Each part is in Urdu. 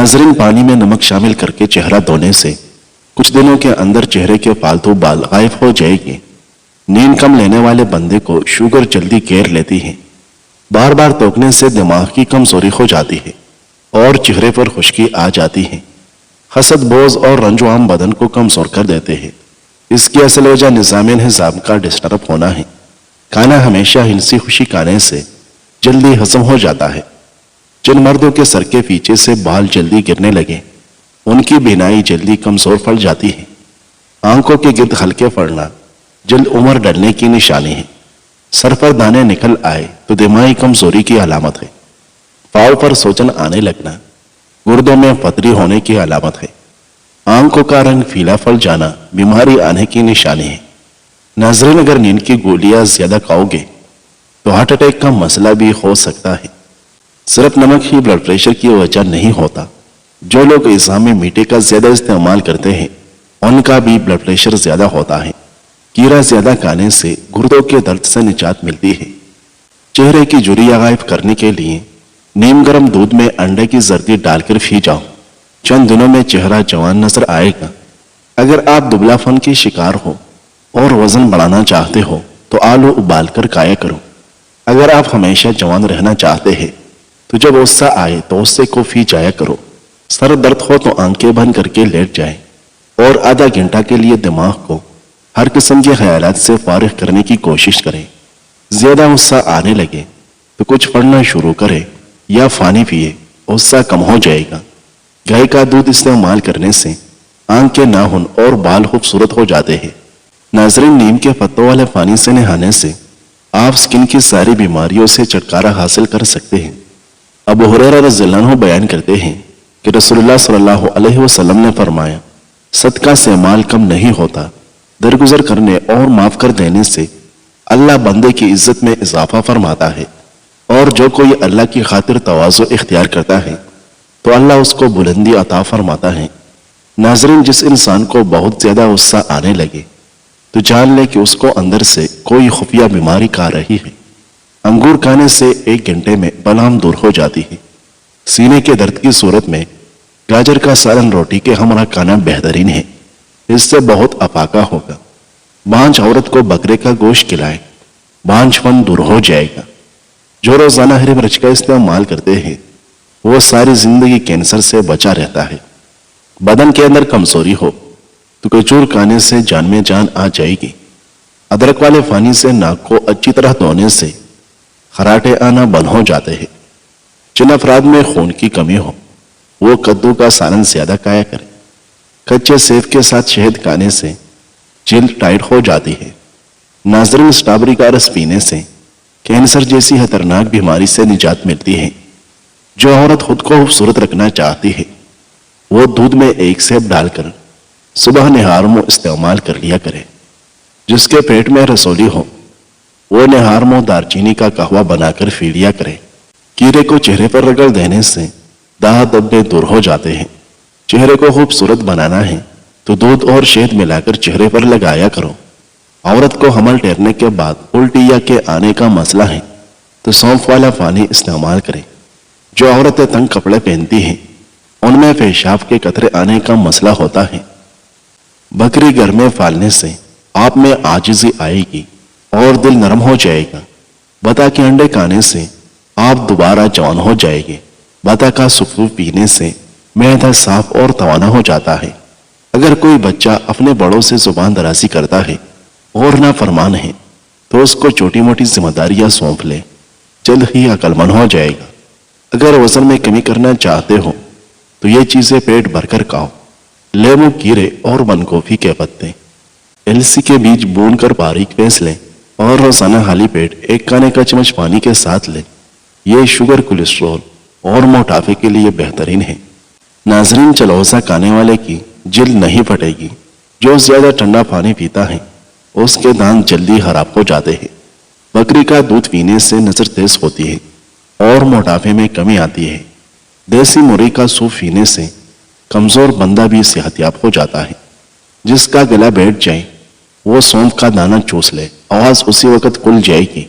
ناظرین، پانی میں نمک شامل کر کے چہرہ دھونے سے کچھ دنوں کے اندر چہرے کے پالتو بال غائب ہو جائے گی۔ نیند کم لینے والے بندے کو شوگر جلدی گھیر لیتی ہے۔ بار بار توکنے سے دماغ کی کمزوری ہو جاتی ہے اور چہرے پر خشکی آ جاتی ہے۔ حسد، بوجھ اور رنج و غم بدن کو کمزور کر دیتے ہیں۔ اس کی اصل وجہ نظام انہضام کا ڈسٹرب ہونا ہے۔ کھانا ہمیشہ ہنسی خوشی کھانے سے جلدی ہضم ہو جاتا ہے۔ جن مردوں کے سر کے پیچھے سے بال جلدی گرنے لگے ان کی بینائی جلدی کمزور پڑ جاتی ہے۔ آنکھوں کے گرد ہلکے پڑنا جلد عمر ڈلنے کی نشانی ہے۔ سر پر دانے نکل آئے تو دماغی کمزوری کی علامت ہے۔ پاؤں پر سوجن آنے لگنا گردوں میں پتھری ہونے کی علامت ہے۔ آنکھوں کا رنگ پیلا پڑ جانا بیماری آنے کی نشانی ہے۔ ناظرین، اگر نیند کی گولیاں زیادہ کھاؤ گے تو ہارٹ اٹیک کا مسئلہ بھی ہو سکتا ہے۔ صرف نمک ہی بلڈ پریشر کی وجہ نہیں ہوتا۔ جو لوگ غذا میں میٹھے کا زیادہ استعمال کرتے ہیں ان کا بھی بلڈ پریشر زیادہ ہوتا ہے۔ کیڑا زیادہ کھانے سے گردوں کے درد سے نجات ملتی ہے۔ چہرے کی جھریاں غائب کرنے کے لیے نیم گرم دودھ میں انڈے کی زردی ڈال کر پی جاؤ۔ چند دنوں میں چہرہ جوان نظر آئے گا۔ اگر آپ دبلا پن کی شکار ہو اور وزن بڑھانا چاہتے ہو تو آلو ابال کر کھایا کرو۔ اگر آپ ہمیشہ جوان رہنا چاہتے ہیں تو جب غصہ آئے تو غصے کو پی جایا کرو۔ سر درد ہو تو آنکھیں بند کر کے لیٹ جائیں اور آدھا گھنٹہ کے لیے دماغ کو ہر قسم کے خیالات سے فارغ کرنے کی کوشش کریں۔ زیادہ غصہ آنے لگے تو کچھ پڑھنا شروع کریں یا پانی پیے، غصہ کم ہو جائے گا۔ گائے کا دودھ استعمال کرنے سے آنکھ، ناخن اور بال خوبصورت ہو جاتے ہیں۔ ناظرین، نیم کے پتوں والے پانی سے نہانے سے آپ سکن کی ساری بیماریوں سے چھٹکارا حاصل کر سکتے ہیں۔ ابو ہریرہ رضی اللہ عنہ بیان کرتے ہیں کہ رسول اللہ صلی اللہ علیہ وسلم نے فرمایا، صدقہ سے مال کم نہیں ہوتا، درگزر کرنے اور معاف کر دینے سے اللہ بندے کی عزت میں اضافہ فرماتا ہے، اور جو کوئی اللہ کی خاطر تواضع اختیار کرتا ہے تو اللہ اس کو بلندی عطا فرماتا ہے۔ ناظرین، جس انسان کو بہت زیادہ غصہ آنے لگے تو جان لے کہ اس کو اندر سے کوئی خفیہ بیماری کھا رہی ہے۔ انگور کھانے سے 1 گھنٹے میں بلغم دور ہو جاتی ہے۔ سینے کے درد کی صورت میں گاجر کا سالن روٹی کے ہمراہ کھانا بہترین ہے، اس سے بہت افاقہ ہوگا۔ بانجھ عورت کو بکرے کا گوشت کھلائے، بانجھ پن دور ہو جائے گا۔ جو روزانہ ہری مرچ کا استعمال کرتے ہیں وہ ساری زندگی کینسر سے بچا رہتا ہے۔ بدن کے اندر کمزوری ہو تو کچور کھانے سے جان میں جان آ جائے گی۔ ادرک والے پانی سے ناک کو اچھی طرح دھونے سے خراٹے آنا بند ہو جاتے ہیں۔ جن افراد میں خون کی کمی ہو وہ کدو کا سالن زیادہ کھایا کریں۔ کچے سیب کے ساتھ شہد کھانے سے جلد ٹائٹ ہو جاتی ہے۔ ناظرین، اسٹرابری کا رس پینے سے کینسر جیسی خطرناک بیماری سے نجات ملتی ہے۔ جو عورت خود کو خوبصورت رکھنا چاہتی ہے وہ دودھ میں 1 سیب ڈال کر صبح نہار منہ استعمال کر لیا کرے۔ جس کے پیٹ میں رسولی ہو وہ نہار منہ دارچینی کا قہوہ بنا کر پی لیا کرے۔ کیڑے کو چہرے پر رگڑ دینے سے داغ دبے دور ہو جاتے ہیں۔ چہرے کو خوبصورت بنانا ہے تو دودھ اور شہد ملا کر چہرے پر لگایا کرو۔ عورت کو حمل ٹھہرنے کے بعد الٹی یا کے آنے کا مسئلہ ہے تو سونف والا پانی استعمال کریں۔ جو عورتیں تنگ کپڑے پہنتی ہیں ان میں پیشاب کے قطرے آنے کا مسئلہ ہوتا ہے۔ بکری گھر میں پالنے سے آپ میں عاجزی آئے گی اور دل نرم ہو جائے گا۔ بطخ کے انڈے کھانے سے آپ دوبارہ جوان ہو جائے گے۔ بطخ کا سفو پینے سے معدہ صاف اور توانا ہو جاتا ہے۔ اگر کوئی بچہ اپنے بڑوں سے زبان درازی کرتا ہے اور نافرمان ہے تو اس کو چھوٹی موٹی ذمہ داریاں سونپ لے، جلد ہی عقل مند ہو جائے گا۔ اگر وزن میں کمی کرنا چاہتے ہو تو یہ چیزیں پیٹ بھر کر کھاؤ: لیمو، کیرے اور بند گوبھی کے پتے۔ السی کے بیج بون کر باریک پیس لیں اور روزانہ خالی پیٹ 1 کھانے کا چمچ پانی کے ساتھ لیں۔ یہ شوگر، کولیسٹرول اور موٹاپے کے لیے بہترین ہے۔ ناظرین، چلوزہ کھانے والے کی جلد نہیں پھٹے گی۔ جو زیادہ ٹھنڈا پانی پیتا ہے اس کے دانت جلدی خراب ہو جاتے ہیں۔ بکری کا دودھ پینے سے نظر تیز ہوتی ہے اور موٹاپے میں کمی آتی ہے۔ دیسی مرغی کا سوپ پینے سے کمزور بندہ بھی صحت یاب ہو جاتا ہے۔ جس کا گلا بیٹھ جائے وہ سونف کا دانہ چوس لے، آواز اسی وقت کھل جائے گی۔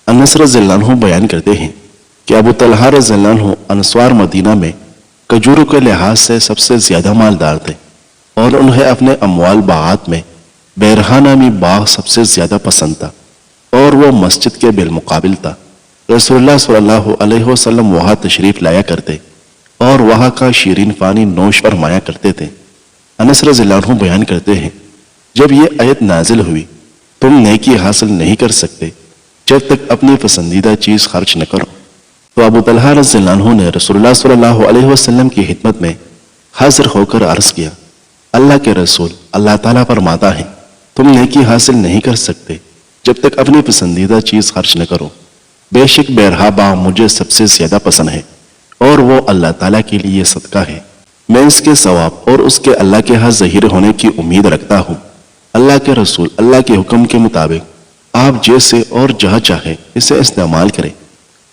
انس رضی اللہ عنہ بیان کرتے ہیں کہ ابو طلحہ رضی اللہ عنہ انصار مدینہ میں کھجوروں کے لحاظ سے سب سے زیادہ مالدار تھے اور انہیں اپنے اموال باغات میں بیرہا نامی باغ سب سے زیادہ پسند تھا اور وہ مسجد کے بالمقابل تھا۔ رسول اللہ صلی اللہ علیہ وسلم وہاں تشریف لایا کرتے اور وہاں کا شیرین پانی نوش فرمایا کرتے تھے۔ انس رضی اللہ عنہ بیان کرتے ہیں، جب یہ آیت نازل ہوئی، تم نیکی حاصل نہیں کر سکتے جب تک اپنی پسندیدہ چیز خرچ نہ کرو، تو ابو طلحہ رضی اللہ عنہ نے رسول اللہ صلی اللہ علیہ وسلم کی خدمت میں حاضر ہو کر عرض کیا، اللہ کے رسول، اللہ تعالیٰ فرماتا ہے تم نیکی حاصل نہیں کر سکتے جب تک اپنی پسندیدہ چیز خرچ نہ کرو۔ بے شک بیرہا باغ مجھے سب سے زیادہ پسند ہے اور وہ اللہ تعالیٰ کے لیے صدقہ ہے، میں اس کے ثواب اور اس کے اللہ کے ہاں ظہیر ہونے کی امید رکھتا ہوں۔ اللہ کے رسول اللہ کے حکم کے مطابق آپ جیسے اور جہاں چاہے اسے استعمال کریں۔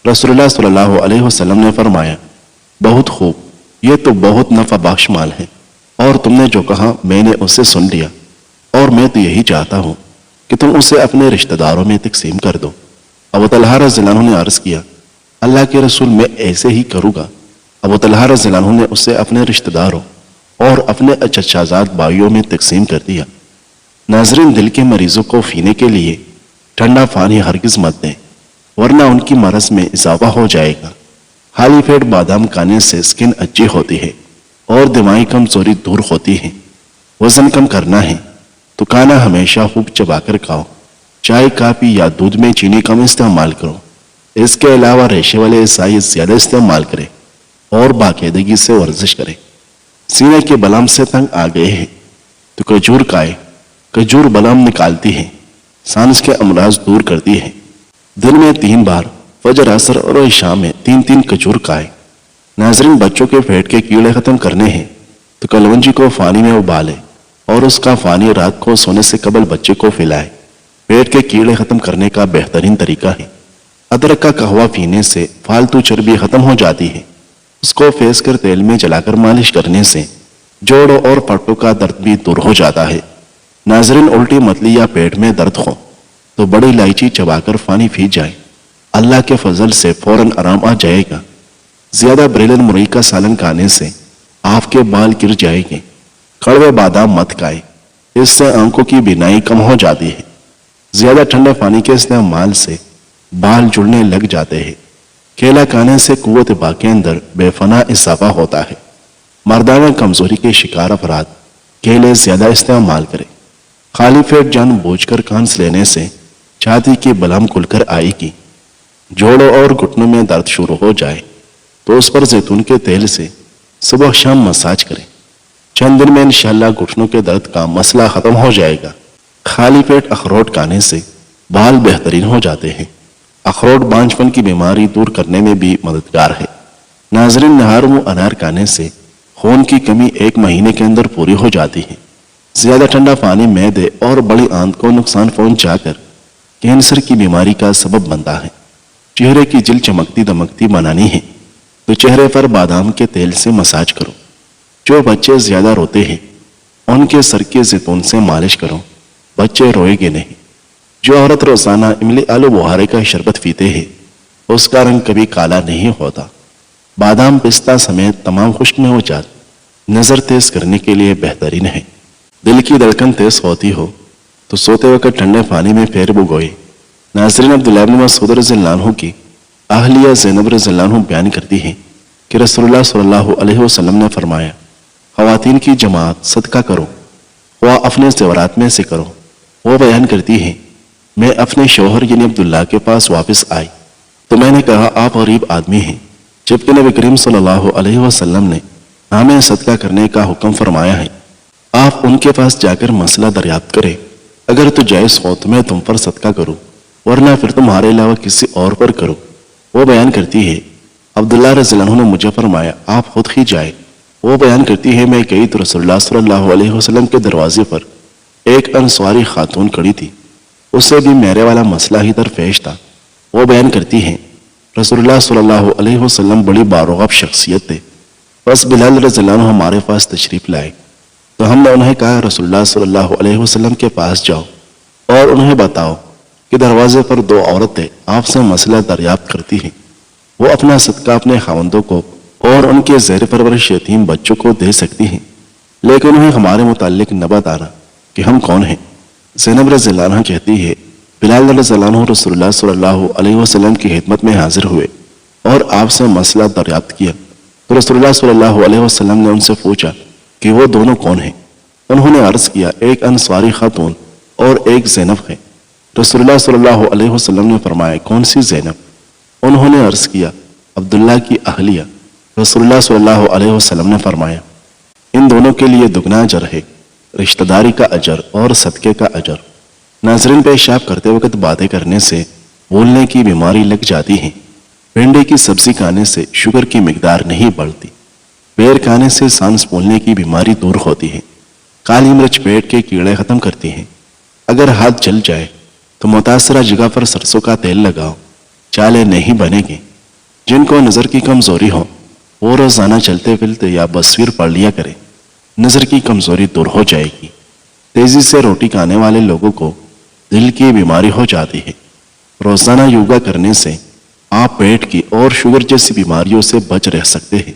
رسول اللہ صلی اللہ علیہ وسلم نے فرمایا، بہت خوب، یہ تو بہت نفع بخش مال ہے، اور تم نے جو کہا میں نے اسے سن لیا، اور میں تو یہی چاہتا ہوں کہ تم اسے اپنے رشتہ داروں میں تقسیم کر دو۔ ابو طلحہ رضی اللہ عنہ نے عرض کیا، اللہ کے رسول میں ایسے ہی کروں گا۔ ابو طلحہ رضی اللہ عنہ نے اسے اپنے رشتہ داروں اور اپنے چچازاد بھائیوں میں تقسیم کر دیا۔ ناظرین، دل کے مریضوں کو پینے کے لیے ٹھنڈا پانی ہرگز مت دیں، ورنہ ان کی مرض میں اضافہ ہو جائے گا۔ خالی پیٹ بادام کھانے سے سکن اچھی ہوتی ہے اور دماغی کمزوری دور ہوتی ہے۔ وزن کم کرنا ہے تو کھانا ہمیشہ خوب چبا کر کھاؤ، چائے کافی یا دودھ میں چینی کم استعمال کرو۔ اس کے علاوہ ریشے والے اعصائی زیادہ استعمال کریں اور باقاعدگی سے ورزش کریں۔ سینے کے بلم سے تنگ آ گئے ہیں تو کھجور کھائے، کھجور بلم نکالتی ہے، سانس کے امراض دور کرتی ہے۔ دن میں 3 بار فجر، عصر اور عشاء میں 3 کھجور کھائے۔ ناظرین، بچوں کے پیٹ کے کیڑے ختم کرنے ہیں تو کلونجی کو پانی میں ابالے اور اس کا پانی رات کو سونے سے قبل بچے کو پلائے۔ پیٹ کے کیڑے ختم کرنے کا بہترین طریقہ ہے۔ ادرک کا قہوہ پینے سے فالتو چربی ختم ہو جاتی ہے۔ اس کو پھینس کر تیل میں جلا کر مالش کرنے سے جوڑوں اور پٹوں کا درد بھی دور ہو جاتا ہے۔ ناظرین، الٹی متلی یا پیٹ میں درد ہو تو بڑی الائچی چبا کر پانی پی جائے، اللہ کے فضل سے فوراً آرام آ جائے گا۔ زیادہ بریلن مرئی کا سالن کھانے سے آپ کے بال گر جائیں گے۔ کڑوے بادام مت کھائیں، اس سے آنکھوں کی بینائی کم ہو جاتی ہے۔ زیادہ ٹھنڈے پانی کے استعمال سے بال جڑنے لگ جاتے ہیں۔ کیلا کھانے سے قوت باہ کے اندر بے فنا اضافہ ہوتا ہے۔ مردانہ کمزوری کے شکار افراد کیلے زیادہ استعمال کریں۔ خالی پیٹ جان بوجھ کر کانس لینے سے چھاتی کی بلہم کھل کر آئے گی۔ جوڑوں اور گھٹنوں میں درد شروع ہو جائے تو اس پر زیتون کے تیل سے صبح شام مساج کریں۔ چند دن میں انشاءاللہ گھٹنوں کے درد کا مسئلہ ختم ہو جائے گا۔ خالی پیٹ اخروٹ کھانے سے بال بہترین ہو جاتے ہیں۔ اخروٹ بانجپن کی بیماری دور کرنے میں بھی مددگار ہے۔ ناظرین، نہار منہ انار کھانے سے خون کی کمی 1 مہینے کے اندر پوری ہو جاتی ہے۔ زیادہ ٹھنڈا پانی معدے اور بڑی آنت کو نقصان پہنچا کر کینسر کی بیماری کا سبب بنتا ہے۔ چہرے کی جلد چمکتی دمکتی بنانی ہے تو چہرے پر بادام کے تیل سے مساج کرو۔ جو بچے زیادہ روتے ہیں ان کے سر کے زیتون سے مالش کرو، بچے روئیں گے نہیں۔ جو عورت روزانہ املی آلو بخارے کا شربت پیتے ہیں اس کا رنگ کبھی کالا نہیں ہوتا۔ بادام پستہ سمیت تمام خشک میوجات نظر تیز کرنے کے لیے بہترین ہے۔ دل کی دھڑکن تیز ہوتی ہو تو سوتے وقت ٹھنڈے پانی میں پیر بھگوئے۔ ناظرین، عبداللہ بن مسعود رضی اللہ عنہ کی اہلیہ زینب رضی اللہ عنہ بیان کرتی ہیں کہ رسول اللہ صلی اللہ علیہ وسلم نے فرمایا، خواتین کی جماعت صدقہ کرو، وہ اپنے زیورات میں سے کرو۔ وہ بیان کرتی ہیں، میں اپنے شوہر یعنی عبداللہ کے پاس واپس آئی تو میں نے کہا آپ غریب آدمی ہیں، جبکہ نبی کریم صلی اللہ علیہ وسلم نے ہمیں صدقہ کرنے کا حکم فرمایا ہے۔ آپ ان کے پاس جا کر مسئلہ دریافت کریں، اگر تو جائز ہو تو میں تم پر صدقہ کروں، ورنہ پھر تمہارے علاوہ کسی اور پر کرو۔ وہ بیان کرتی ہے، عبداللہ رضی اللہ عنہ نے مجھے فرمایا آپ خود ہی جائے۔ وہ بیان کرتی ہے، میں گئی تو رسول اللہ صلی اللہ علیہ وسلم کے دروازے پر ایک انصاری خاتون کھڑی تھی، اسے بھی میرے والا مسئلہ ہی درپیش تھا۔ وہ بیان کرتی ہیں، رسول اللہ صلی اللہ علیہ وسلم بڑی باروغب شخصیت تھے، بس بلال رضی اللہ عنہ ہمارے پاس تشریف لائے تو ہم نے انہیں کہا رسول اللہ صلی اللہ علیہ وسلم کے پاس جاؤ اور انہیں بتاؤ کہ دروازے پر 2 عورتیں آپ سے مسئلہ دریافت کرتی ہیں، وہ اپنا صدقہ اپنے خاوندوں کو اور ان کے زیر پرورش یتیم بچوں کو دے سکتی ہیں، لیکن انہیں ہمارے متعلق نہ بتانا کہ ہم کون ہیں۔ زینب رضی اللہ عنہ کہتی ہے، بلال رضی اللہ عنہ رسول اللہ صلی اللہ علیہ وسلم کی خدمت میں حاضر ہوئے اور آپ سے مسئلہ دریافت کیا تو رسول اللہ صلی اللہ علیہ وسلم نے ان سے پوچھا کہ وہ دونوں کون ہیں؟ انہوں نے عرض کیا، ایک انصاری خاتون اور ایک زینب ہے۔ رسول اللہ صلی اللہ علیہ وسلم نے فرمایا، کون سی زینب؟ انہوں نے عرض کیا، عبداللہ کی اہلیہ۔ رسول اللہ صلی اللہ علیہ وسلم نے فرمایا، ان دونوں کے لیے دگنا اجر ہے، رشتہ داری کا اجر اور صدقے کا اجر۔ ناظرین، پیشاب کرتے وقت باتیں کرنے سے بھولنے کی بیماری لگ جاتی ہے۔ بھنڈی کی سبزی کھانے سے شوگر کی مقدار نہیں بڑھتی۔ بیر کھانے سے سانس پھولنے کی بیماری دور ہوتی ہے۔ کالی مرچ پیٹ کے کیڑے ختم کرتی ہیں۔ اگر ہاتھ جل جائے تو متاثرہ جگہ پر سرسوں کا تیل لگاؤ، چالے نہیں بنے گی۔ جن کو نظر کی کمزوری ہو وہ روزانہ چلتے پھرتے یا تصویر پڑھ لیا کرے، نظر کی کمزوری دور ہو جائے گی۔ تیزی سے روٹی کھانے والے لوگوں کو دل کی بیماری ہو جاتی ہے۔ روزانہ یوگا کرنے سے آپ پیٹ کی اور شوگر جیسی بیماریوں سے بچ رہ سکتے ہیں۔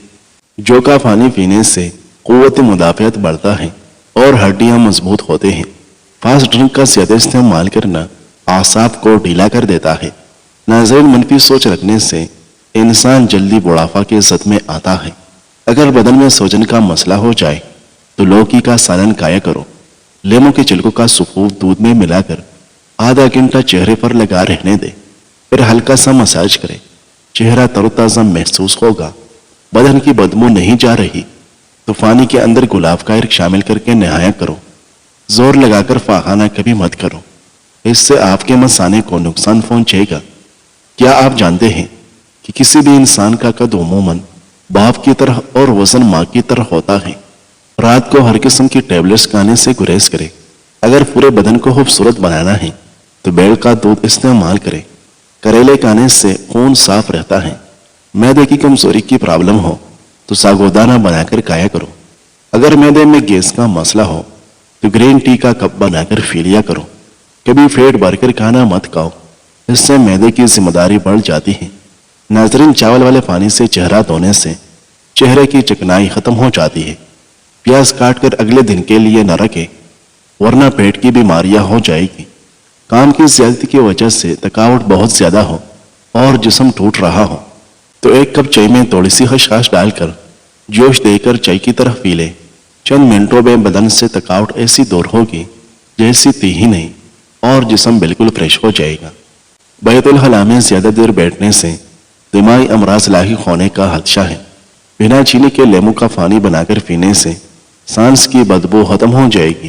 جو کا پانی پینے سے قوت مدافعت بڑھتا ہے اور ہڈیاں مضبوط ہوتے ہیں۔ فاسٹ ڈرنک کا زیادہ استعمال کرنا اعصاب کو ڈھیلا کر دیتا ہے۔ ناظرین، منفی سوچ رکھنے سے انسان جلدی بڑھاپا کے زد میں آتا ہے۔ اگر بدن میں سوجن کا مسئلہ ہو جائے تو لوکی کا سالن کھایا کرو۔ لیموں کے چھلکوں کا سفوف دودھ میں ملا کر آدھا گھنٹہ چہرے پر لگا رہنے دے، پھر ہلکا سا مساج کرے، چہرہ تر و تازہ محسوس ہوگا۔ بدن کی بدبو نہیں جا رہی تو پانی کے اندر گلاب کا عرق شامل کر کے نہایا کرو۔ زور لگا کر پاخانہ کبھی مت کرو، اس سے آپ کے مثانے کو نقصان پہنچے گا۔ کیا آپ جانتے ہیں کہ کسی بھی انسان کا قد عموماً باپ کی طرح اور وزن ماں کی طرح ہوتا ہے؟ رات کو ہر قسم کی ٹیبلٹس کھانے سے گریز کرے۔ اگر پورے بدن کو خوبصورت بنانا ہے تو بیل کا دودھ استعمال کرے۔ کریلے کھانے سے خون صاف رہتا ہے۔ معدے کی کمزوری کی پرابلم ہو تو ساگودانہ بنا کر کھایا کرو۔ اگر معدے میں گیس کا مسئلہ ہو تو گرین ٹی کا کپ بنا کر پی لیا کرو۔ کبھی پیٹ بھر کر کھانا مت کھاؤ، اس سے معدے کی ذمہ داری بڑھ جاتی ہے۔ ناظرین، چاول والے پانی سے چہرہ دھونے سے چہرے کی چکنائی ختم ہو جاتی ہے۔ پیاز کاٹ کر اگلے دن کے لیے نہ رکھے، ورنہ پیٹ کی بیماریاں ہو جائے گی۔ کام کی زیادتی کی وجہ سے تھکاوٹ بہت زیادہ ہو اور جسم ٹوٹ رہا ہو تو ایک کپ چائے میں تھوڑی سی خشخاش ڈال کر جوش دے کر چائے کی طرف پی لے۔ چند منٹوں میں بدن سے تھکاوٹ ایسی دور ہوگی جیسی تھی ہی نہیں، اور جسم بالکل فریش ہو جائے گا۔ بیت الخلاء میں زیادہ دیر بیٹھنے سے دماغی امراض لاحق ہونے کا خدشہ ہے۔ بنا چینی کے لیموں کا پانی بنا کر پینے سے سانس کی بدبو ختم ہو جائے گی۔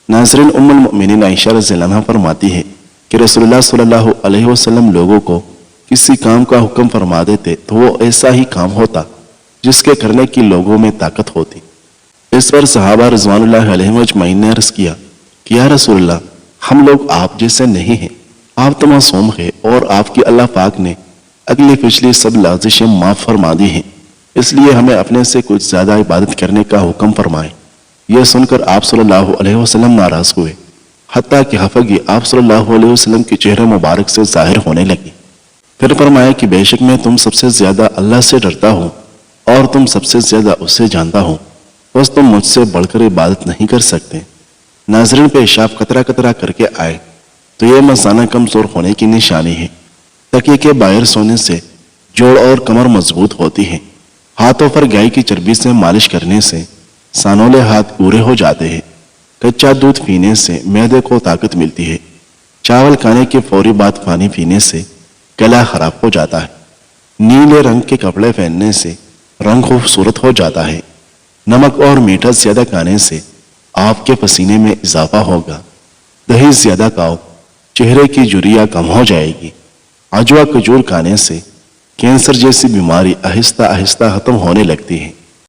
ناظرین، ام المؤمنین عائشہ رضی اللہ عنہا فرماتی ہے کہ رسول اللہ صلی اللہ علیہ وسلم لوگوں کو کسی کام کا حکم فرما دیتے تو وہ ایسا ہی کام ہوتا جس کے کرنے کی لوگوں میں طاقت ہوتی۔ اس پر صحابہ رضوان اللہ علیہم اجمعین نے عرض کیا کہ یا رسول اللہ، ہم لوگ آپ جیسے نہیں ہیں، آپ تو معصوم ہیں اور آپ کی اللہ پاک نے اگلی پچھلی سب لغزشیں معاف فرما دی ہیں، اس لیے ہمیں اپنے سے کچھ زیادہ عبادت کرنے کا حکم فرمائیں۔ یہ سن کر آپ صلی اللہ علیہ وسلم ناراض ہوئے، حتیٰ کہ خفگی آپ صلی اللہ علیہ وسلم کے چہرے مبارک سے ظاہر ہونے لگی۔ پھر فرمایا کہ بے شک میں تم سب سے زیادہ اللہ سے ڈرتا ہوں اور تم سب سے زیادہ اسے جانتا ہوں، بس تم مجھ سے بڑھ کر عبادت نہیں کر سکتے۔ ناظرین، پیشاب قطرہ قطرہ کر کے آئے تو یہ مثانہ کمزور ہونے کی نشانی ہے۔ تکیے کے باہر سونے سے جوڑ اور کمر مضبوط ہوتی ہے۔ ہاتھوں پر گائے کی چربی سے مالش کرنے سے سانولے ہاتھ گورے ہو جاتے ہیں۔ کچا دودھ پینے سے معدے کو طاقت ملتی ہے۔ چاول کھانے کے فوری بعد پانی پینے سے گلا خراب ہو جاتا ہے۔ نیلے رنگ کے کپڑے پہننے سے رنگ خوبصورت ہو جاتا ہے۔ نمک اور میٹھا زیادہ کھانے سے آپ کے پسینے میں اضافہ ہوگا۔ دہی زیادہ کھاؤ، چہرے کی جھریاں کم ہو جائے گی۔ عجوا کھجور کھانے سے کینسر جیسی بیماری آہستہ آہستہ ختم ہونے لگتی ہے۔